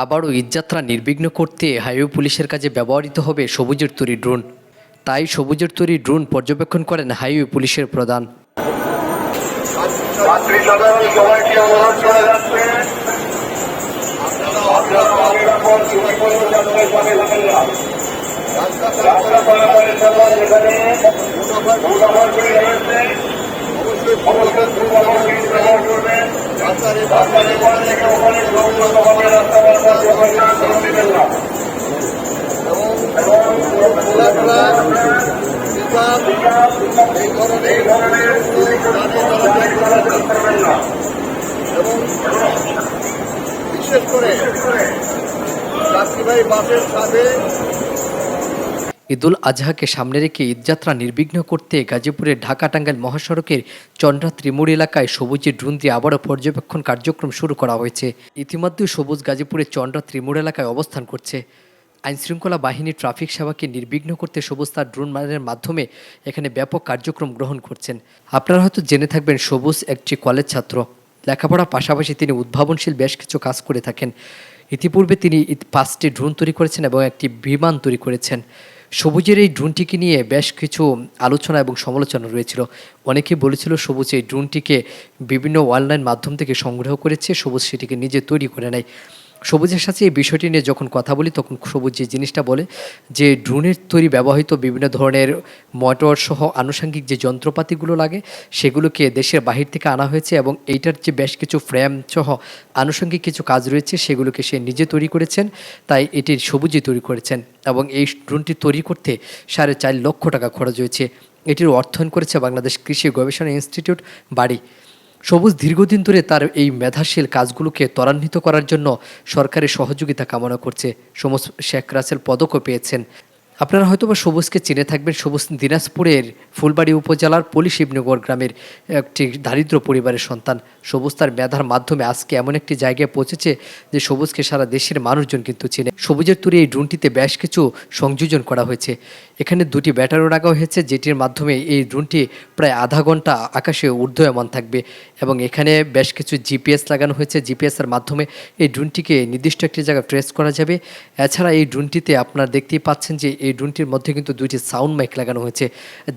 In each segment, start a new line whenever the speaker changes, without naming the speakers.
আবারও ঈদযাত্রা নির্বিঘ্ন করতে হাইওয়ে পুলিশের কাজে ব্যবহৃত হবে সবুজের তৈরি ড্রোন। তাই সবুজের তৈরি ড্রোন পর্যবেক্ষণ করেন হাইওয়ে পুলিশের প্রধান।
বিশেষ করে যাত্রীবাহী বাসের সাথে
ঈদুল আজহাকে সামনে রেখে ঈদযাত্রা নির্বিঘ্ন করতে গাজীপুরের ঢাকা টাঙ্গাইল মহাসড়কের চন্দ্রা ত্রিমুড় এলাকায় সবুজের ড্রোন দিয়ে আবারও পর্যবেক্ষণ কার্যক্রম শুরু করা হয়েছে। ইতিমধ্যে সবুজ গাজীপুরের চন্দ্রা ত্রিমুড় এলাকায় অবস্থান করছে। আইনশৃঙ্খলা বাহিনী ট্রাফিক সেবাকে নির্বিঘ্ন করতে সবুজ তার ড্রোন মানের মাধ্যমে এখানে ব্যাপক কার্যক্রম গ্রহণ করছেন। আপনারা হয়তো জেনে থাকবেন সবুজ একটি কলেজ ছাত্র। লেখাপড়ার পাশাপাশি তিনি উদ্ভাবনশীল বেশ কিছু কাজ করে থাকেন। ইতিপূর্বে তিনি 5টি ড্রোন তৈরি করেছেন এবং একটি বিমান তৈরি করেছেন। সবুজের এই ড্রোনটিকে নিয়ে বেশ কিছু আলোচনা এবং সমালোচনা রয়েছিল। অনেকেই বলেছিল সবুজ এই ড্রোনটিকে বিভিন্ন অনলাইন মাধ্যম থেকে সংগ্রহ করেছে, সবুজ সেটিকে নিজে তৈরি করে নেয়। সবুজের সাথে এই বিষয়টি নিয়ে যখন কথা বলি তখন সবুজ যে জিনিসটা বলে যে ড্রোনের তৈরি ব্যবহৃত বিভিন্ন ধরনের মোটর সহ আনুষঙ্গিক যে যন্ত্রপাতিগুলো লাগে সেগুলোকে দেশের বাহির থেকে আনা হয়েছে এবং এইটার যে বেশ কিছু ফ্রেম সহ আনুষঙ্গিক কিছু কাজ রয়েছে সেগুলোকে সে নিজে তৈরি করেছেন। তাই এটির সবুজই তৈরি করেছেন এবং এই ড্রোনটি তৈরি করতে 4.5 লক্ষ টাকা খরচ হয়েছে। এটির অর্থায়ন করেছে বাংলাদেশ কৃষি গবেষণা ইনস্টিটিউট বাড়ি। সবুজ দীর্ঘদিন ধরে তার এই মেধাশীল কাজগুলোকে ত্বরান্বিত করার জন্য সরকারের সহযোগিতা কামনা করছে। সবুজ শেখ রাসেল পদকও পেয়েছেন। আপনারা হয়তোবা সবুজকে চিনে থাকবেন। সবুজ দিনাজপুরের ফুলবাড়ি উপজেলার পলি শিবনগর গ্রামের একটি দারিদ্র পরিবারের সন্তান। সবুজ তার মেধার মাধ্যমে আজকে এমন একটি জায়গায় পৌঁছেছে যে সবুজকে সারা দেশের মানুষজন কিন্তু চিনে। সবুজের তৈরি এই ড্রোনটিতে বেশ কিছু সংযোজন করা হয়েছে। এখানে 2টি ব্যাটারিও রাখা হয়েছে যেটির মাধ্যমে এই ড্রোনটি প্রায় আধা ঘন্টা আকাশে ঊর্ধ্বয়মান থাকবে এবং এখানে বেশ কিছু জিপিএস লাগানো হয়েছে। জিপিএসের মাধ্যমে এই ড্রোনটিকে নির্দিষ্ট একটি জায়গায় ট্রেস করা যাবে। এছাড়া এই ড্রোনটিতে আপনারা দেখতেই পাচ্ছেন যে এই ড্রোনটির মধ্যে কিন্তু 2টি সাউন্ড মাইক লাগানো হয়েছে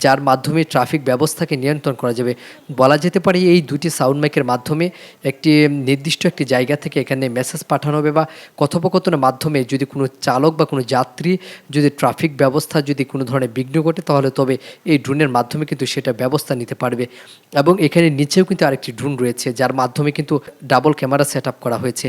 যার মাধ্যমে ট্রাফিক ব্যবস্থাকে নিয়ন্ত্রণ করা যাবে। বলা যেতে পারে এই 2টি সাউন্ড মাইকের মাধ্যমে একটি নির্দিষ্ট একটি জায়গা থেকে এখানে মেসেজ পাঠানো হবে বা কথোপকথনের মাধ্যমে যদি কোনো চালক বা কোনো যাত্রী যদি ট্রাফিক ব্যবস্থা যদি কোনো ধরনের বিঘ্ন ঘটে তাহলে তবে এই ড্রোনের মাধ্যমে কিন্তু সেটা ব্যবস্থা নিতে পারবে। এবং এখানে নিচেও কিন্তু আরেকটি ড্রোন রয়েছে যার মাধ্যমে কিন্তু ডাবল ক্যামেরা সেট আপ করা হয়েছে।